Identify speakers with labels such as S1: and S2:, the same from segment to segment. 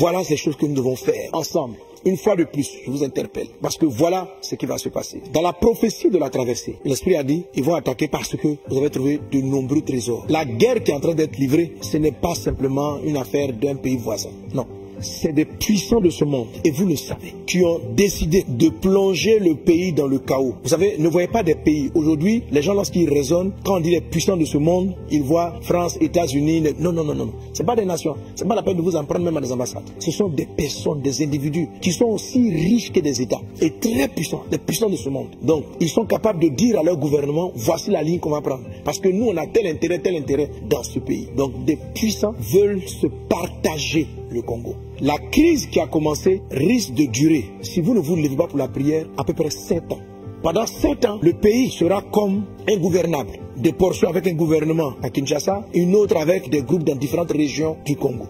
S1: Voilà ces choses que nous devons faire ensemble. Une fois de plus, je vous interpelle, parce que voilà ce qui va se passer. Dans la prophétie de la traversée, l'Esprit a dit, ils vont attaquer parce que vous avez trouvé de nombreux trésors. La guerre qui est en train d'être livrée, ce n'est pas simplement une affaire d'un pays voisin. Non. C'est des puissants de ce monde, et vous le savez, qui ont décidé de plonger le pays dans le chaos. Vous savez, ne voyez pas des pays. Aujourd'hui, les gens, lorsqu'ils raisonnent, quand on dit les puissants de ce monde, ils voient France, États-Unis. Non, non, non, non. Ce n'est pas des nations. Ce n'est pas la peine de vous en prendre même à des ambassades. Ce sont des personnes, des individus qui sont aussi riches que des États et très puissants, des puissants de ce monde. Donc, ils sont capables de dire à leur gouvernement, voici la ligne qu'on va prendre. Parce que nous, on a tel intérêt dans ce pays. Donc, des puissants veulent se partager le Congo. La crise qui a commencé risque de durer, si vous ne vous levez pas pour la prière, à peu près 7 ans. Pendant 7 ans, le pays sera comme ingouvernable. Des portions avec un gouvernement à Kinshasa, une autre avec des groupes dans différentes régions du Congo.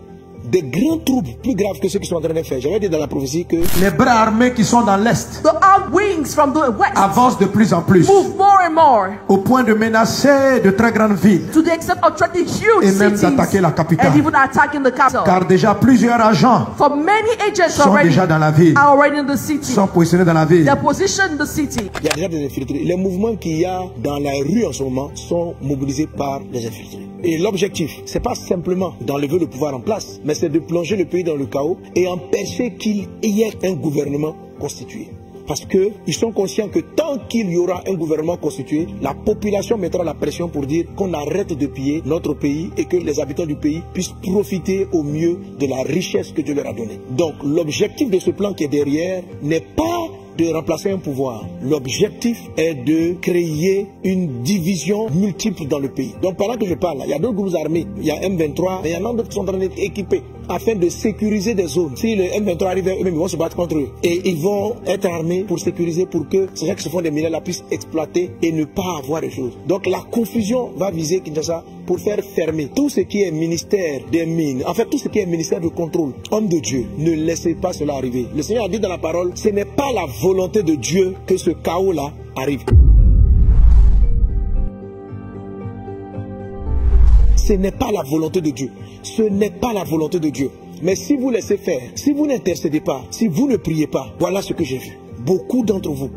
S1: Des grands troubles plus graves que ceux qui sont en train de faire. J'avais dit dans la prophétie que
S2: les bras armés qui sont dans l'Est avancent de plus en plus,
S3: move more and more,
S2: au point de menacer de très grandes villes,
S3: to the extent of threatening huge
S2: et même
S3: cities,
S2: d'attaquer la capitale.
S3: and even attacking the capital.
S2: Car déjà plusieurs agents
S3: For many agents
S2: sont déjà dans la ville,
S3: are already in the city,
S2: sont positionnés dans la ville.
S3: they're positioned in the city.
S1: Il y a déjà des infiltrés. Les mouvements qu'il y a dans la rue en ce moment sont mobilisés par les infiltrés. Et l'objectif, c'est pas simplement d'enlever le pouvoir en place, mais c'est de plonger le pays dans le chaos et empêcher qu'il y ait un gouvernement constitué. Parce qu'ils sont conscients que tant qu'il y aura un gouvernement constitué, la population mettra la pression pour dire qu'on arrête de piller notre pays et que les habitants du pays puissent profiter au mieux de la richesse que Dieu leur a donnée. Donc l'objectif de ce plan qui est derrière n'est pas de remplacer un pouvoir. L'objectif est de créer une division multiple dans le pays. Donc pendant que je parle, il y a deux groupes armés. Il y a M23, mais il y en a d'autres qui sont en train d'être équipés afin de sécuriser des zones. Si le M23 arrive, eux-mêmes ils vont se battre contre eux. Et ils vont être armés pour sécuriser, pour que ces gens qui se font des mineurs puissent exploiter et ne pas avoir de choses. Donc la confusion va viser Kinshasa pour faire fermer tout ce qui est ministère des mines, en fait tout ce qui est ministère de contrôle. Homme de Dieu, ne laissez pas cela arriver. Le Seigneur a dit dans la parole, ce n'est pas la volonté de Dieu que ce chaos-là arrive. Ce n'est pas la volonté de Dieu. Ce n'est pas la volonté de Dieu. Mais si vous laissez faire, si vous n'intercédez pas, si vous ne priez pas, voilà ce que j'ai vu. Beaucoup d'entre vous,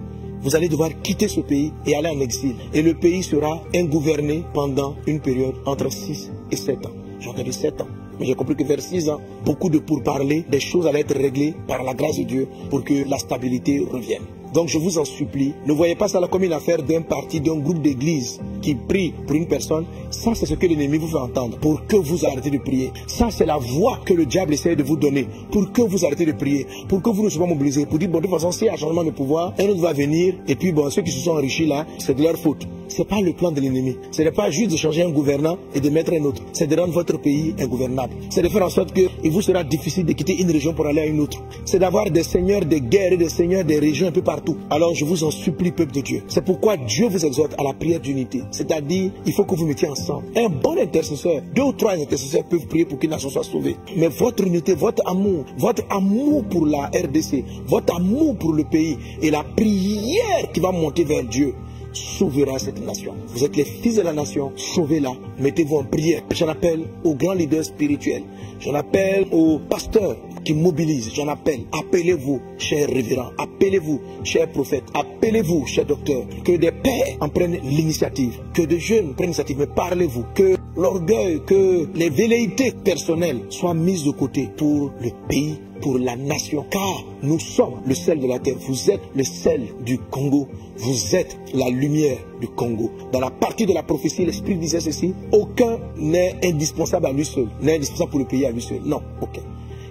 S1: vous allez devoir quitter ce pays et aller en exil. Et le pays sera ingouverné pendant une période entre 6 et 7 ans. J'en ai dit 7 ans. Mais j'ai compris que vers 6 ans, beaucoup de pourparlers, des choses allaient être réglées par la grâce de Dieu pour que la stabilité revienne. Donc je vous en supplie, ne voyez pas ça là comme une affaire d'un parti, d'un groupe d'église qui prie pour une personne. Ça, c'est ce que l'ennemi vous fait entendre pour que vous arrêtez de prier. Ça, c'est la voix que le diable essaie de vous donner pour que vous arrêtez de prier, pour que vous ne soyez pas mobilisés, pour dire, bon, de toute façon, s'il y a un changement de pouvoir, un autre va venir, et puis, bon, ceux qui se sont enrichis là, c'est de leur faute. Ce n'est pas le plan de l'ennemi. Ce n'est pas juste de changer un gouvernant et de mettre un autre. C'est de rendre votre pays ingouvernable. C'est de faire en sorte qu'il vous sera difficile de quitter une région pour aller à une autre. C'est d'avoir des seigneurs de guerre et des seigneurs des régions un peu partout. Alors je vous en supplie, peuple de Dieu. C'est pourquoi Dieu vous exhorte à la prière d'unité. C'est-à-dire, il faut que vous mettiez ensemble. Un bon intercesseur, 2 ou 3 intercesseurs peuvent prier pour qu'une nation soit sauvée. Mais votre unité, votre amour pour la RDC, votre amour pour le pays et la prière qui va monter vers Dieu, sauvera cette nation. Vous êtes les fils de la nation, sauvez-la, mettez-vous en prière. J'en appelle aux grands leaders spirituels, j'en appelle aux pasteurs qui mobilisent, j'en appelle, appelez-vous, chers révérends, appelez-vous, chers prophètes, appelez-vous, chers docteurs, que des pères en prennent l'initiative, que des jeunes prennent l'initiative, mais parlez-vous, que l'orgueil, que les velléités personnelles soient mises de côté pour le pays, pour la nation, car nous sommes le sel de la terre. Vous êtes le sel du Congo, vous êtes la lumière du Congo. Dans la partie de la prophétie, l'Esprit disait ceci, aucun n'est indispensable à lui seul, n'est indispensable pour le pays à lui seul, non, aucun.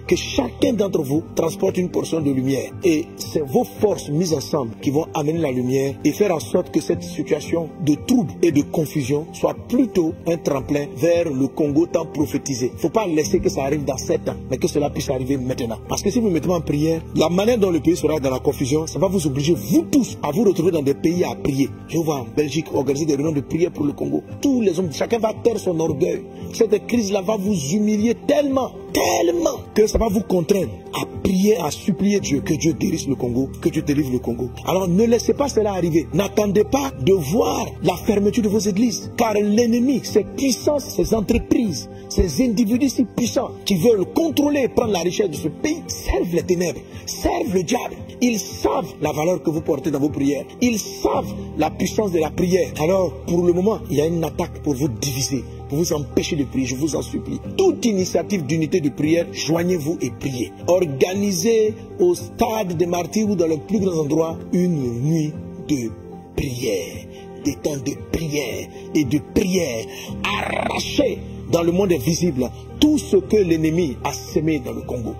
S1: Que chacun d'entre vous transporte une portion de lumière. Et c'est vos forces mises ensemble qui vont amener la lumière et faire en sorte que cette situation de trouble et de confusion soit plutôt un tremplin vers le Congo tant prophétisé. Il ne faut pas laisser que ça arrive dans 7 ans, mais que cela puisse arriver maintenant. Parce que si vous mettez en prière, la manière dont le pays sera dans la confusion, ça va vous obliger, vous tous, à vous retrouver dans des pays à prier. Je vois en Belgique organiser des réunions de prière pour le Congo. Tous les hommes, chacun va taire son orgueil. Cette crise-là va vous humilier tellement tellement que ça va vous contraindre à prier, à supplier Dieu, que Dieu guérisse le Congo, que Dieu délivre le Congo. Alors ne laissez pas cela arriver. N'attendez pas de voir la fermeture de vos églises, car l'ennemi, ces puissances, ces entreprises, ces individus si puissants qui veulent contrôler et prendre la richesse de ce pays, servent les ténèbres, servent le diable. Ils savent la valeur que vous portez dans vos prières. Ils savent la puissance de la prière. Alors, pour le moment, il y a une attaque pour vous diviser, pour vous empêcher de prier. Je vous en supplie. Toute initiative d'unité de prière, joignez-vous et priez. Organisez au stade des martyrs ou dans les plus grands endroits une nuit de prière. Des temps de prière et de prière. Arrachez dans le monde invisible tout ce que l'ennemi a semé dans le Congo.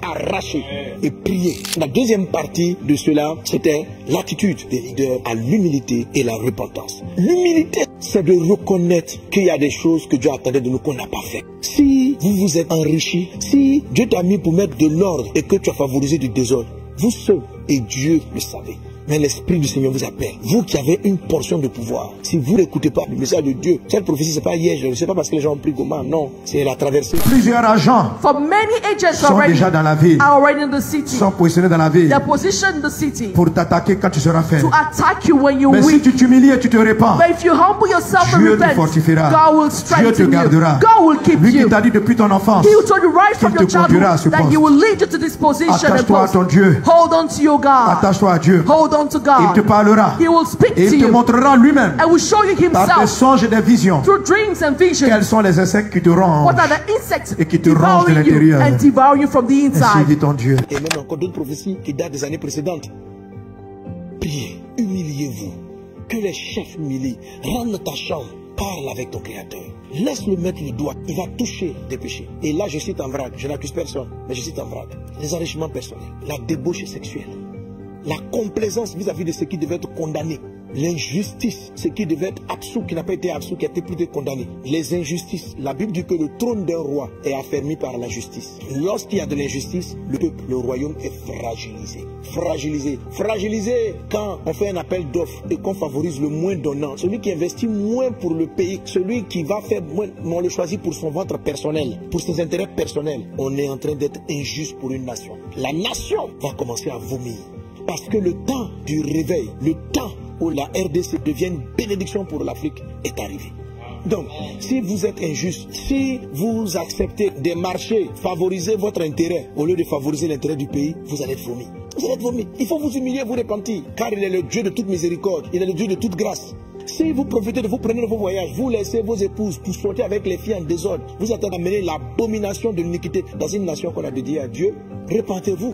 S1: Arracher et prier. La deuxième partie de cela, c'était l'attitude des leaders à l'humilité et la repentance. L'humilité, c'est de reconnaître qu'il y a des choses que Dieu attendait de nous qu'on n'a pas fait. Si vous vous êtes enrichi, si Dieu t'a mis pour mettre de l'ordre et que tu as favorisé du désordre, vous seul et Dieu le savez. Mais l'Esprit du Seigneur vous appelle. Vous qui avez une portion de pouvoir, si vous n'écoutez pas le message de Dieu, cette prophétie, ce n'est pas hier, ce n'est pas parce que les gens ont pris Goma, non, c'est la traversée.
S2: Plusieurs agents
S3: For many agents
S2: sont déjà dans la ville,
S3: are already in the city.
S2: sont positionnés dans la ville
S3: They're positioned in the city
S2: pour t'attaquer quand tu seras faible.
S3: to attack you when you're
S2: Mais si
S3: weak.
S2: tu t'humilies et tu te répands,
S3: But if you humble yourself and
S2: Dieu te
S3: repent,
S2: fortifiera.
S3: God will
S2: Dieu te
S3: strengthen you.
S2: gardera.
S3: God will keep
S2: Lui qui
S3: you.
S2: t'a dit depuis ton enfance
S3: He who told you right from
S2: qu'il
S3: your
S2: te conduira à
S3: childhood
S2: ce
S3: that
S2: poste.
S3: you will lead you to this position and
S2: Attache-toi à ton
S3: post.
S2: Dieu.
S3: Hold on to your God.
S2: Attache-toi à Dieu.
S3: Hold on to
S2: Il
S3: God.
S2: te parlera.
S3: He will speak
S2: Et
S3: to
S2: il te
S3: you
S2: montrera lui-même
S3: and will show you
S2: par des
S3: himself
S2: songes et des visions
S3: through dreams and visions.
S2: quels sont les insectes qui te rongent
S3: What are the insects
S2: et qui te rongent de
S3: devouring you
S2: l'intérieur.
S3: and devour you from the
S2: Ainsi
S3: inside?
S2: dit ton Dieu.
S1: Et même encore d'autres prophéties qui datent des années précédentes. Priez, humiliez-vous. Que les chefs humilient. Rentre dans ta chambre. Parle avec ton Créateur. Laisse-le mettre le doigt. Il va toucher des péchés. Et là, je cite en vrac. Je n'accuse personne, mais je cite en vrac. Les enrichements personnels. La débauche sexuelle. La complaisance vis-à-vis de ce qui devait être condamné. L'injustice, ce qui devait être absous, qui n'a pas été absous, qui a été plutôt condamné. Les injustices. La Bible dit que le trône d'un roi est affermi par la justice. Lorsqu'il y a de l'injustice, le peuple, le royaume est fragilisé. Fragilisé. Fragilisé quand on fait un appel d'offres et qu'on favorise le moins donnant. Celui qui investit moins pour le pays, celui qui va faire moins, on le choisit pour son ventre personnel, pour ses intérêts personnels. On est en train d'être injuste pour une nation. La nation va commencer à vomir. Parce que le temps du réveil, le temps où la RDC devient une bénédiction pour l'Afrique est arrivé. Donc, si vous êtes injuste, si vous acceptez des marchés, favoriser votre intérêt au lieu de favoriser l'intérêt du pays, vous allez être vomi. Vous allez être vomi. Il faut vous humilier, vous repentir, car il est le Dieu de toute miséricorde, il est le Dieu de toute grâce. Si vous profitez de vous prenez de vos voyages, vous laissez vos épouses pour sortir avec les filles en désordre, vous êtes en train d'amener l'abomination de l'iniquité dans une nation qu'on a dédiée à Dieu. Repentez-vous.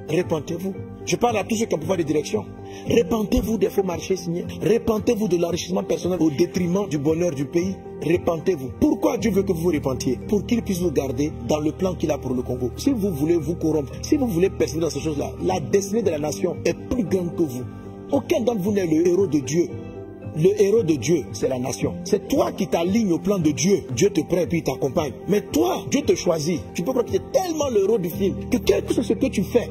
S1: Repentez-vous. Je parle à tous ceux qui ont pouvoir de direction. Repentez-vous des faux marchés signés. Repentez-vous de l'enrichissement personnel au détriment du bonheur du pays. Repentez-vous. Pourquoi Dieu veut que vous vous repentiez? Pour qu'il puisse vous garder dans le plan qu'il a pour le Congo. Si vous voulez vous corrompre, si vous voulez persévérer dans ces choses-là, la destinée de la nation est plus grande que vous. Aucun d'entre vous n'est le héros de Dieu. Le héros de Dieu, c'est la nation. C'est toi qui t'alignes au plan de Dieu. Dieu te prend et puis il t'accompagne. Mais toi, Dieu te choisit. Tu peux croire que tu es tellement le héros du film que quel que soit ce que tu fais,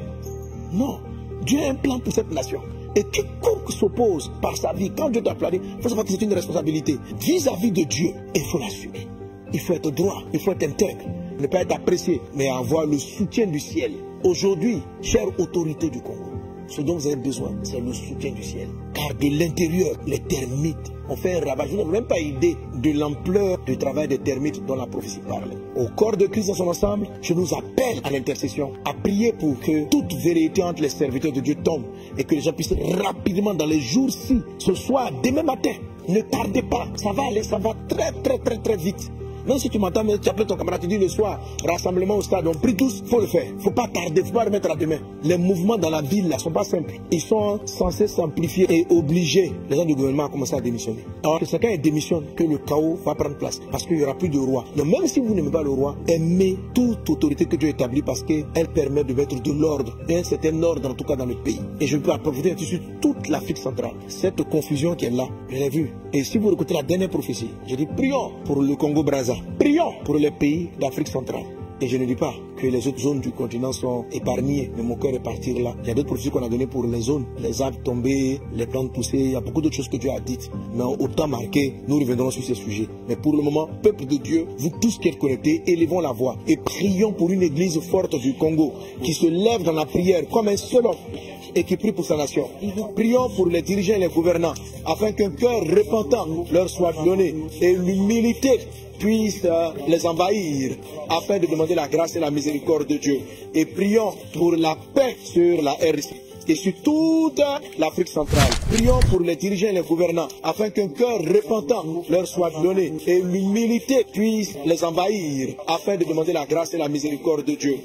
S1: non. Dieu a un plan pour cette nation. Et quiconque s'oppose par sa vie, quand Dieu t'a appelé, il faut savoir que c'est une responsabilité vis-à-vis de Dieu. Il faut l'assumer. Il faut être droit, il faut être intègre. Ne pas être apprécié, mais avoir le soutien du ciel. Aujourd'hui, chère autorité du Congo, ce dont vous avez besoin, c'est le soutien du ciel. Car de l'intérieur, les termites ont fait un ravage. Vous n'avez même pas idée de l'ampleur du travail des termites dont la prophétie parle. Au corps de Christ dans son ensemble, je nous appelle à l'intercession, à prier pour que toute vérité entre les serviteurs de Dieu tombe et que les gens puissent rapidement dans les jours-ci, ce soir, demain matin, ne tardez pas, ça va aller, ça va très vite. Même si tu m'entends, tu appelles ton camarade, tu dis le soir, rassemblement au stade, on prie tous, il faut le faire. Il ne faut pas tarder, il ne faut pas remettre à demain. Les mouvements dans la ville ne sont pas simples. Ils sont censés s'amplifier et obliger les gens du gouvernement à commencer à démissionner. Alors que chacun démissionne, que le chaos va prendre place. Parce qu'il n'y aura plus de roi. Donc même si vous n'aimez pas le roi, aimez toute autorité que Dieu établit parce qu'elle permet de mettre de l'ordre, un certain ordre en tout cas dans le pays. Et je peux apporter sur toute l'Afrique centrale. Cette confusion qui est là, je l'ai vue. Et si vous écoutez la dernière prophétie, je dis prions pour le Congo-Brazza. Prions pour les pays d'Afrique centrale. Et je ne dis pas que les autres zones du continent sont épargnées, mais mon cœur est parti là. Il y a d'autres prophéties qu'on a données pour les zones, les arbres tombés, les plantes poussées, il y a beaucoup d'autres choses que Dieu a dites. Mais au temps marqué, nous reviendrons sur ces sujets. Mais pour le moment, peuple de Dieu, vous tous qui êtes connectés, élevons la voix et prions pour une église forte du Congo qui se lève dans la prière comme un seul homme et qui prie pour sa nation. Prions pour les dirigeants et les gouvernants afin qu'un cœur repentant leur soit donné et l'humilité puisse les envahir afin de demander la grâce et la miséricorde de Dieu. Et prions pour la paix sur la RDC et sur toute l'Afrique centrale. Prions pour les dirigeants et les gouvernants afin qu'un cœur repentant leur soit donné et l'humilité puisse les envahir afin de demander la grâce et la miséricorde de Dieu.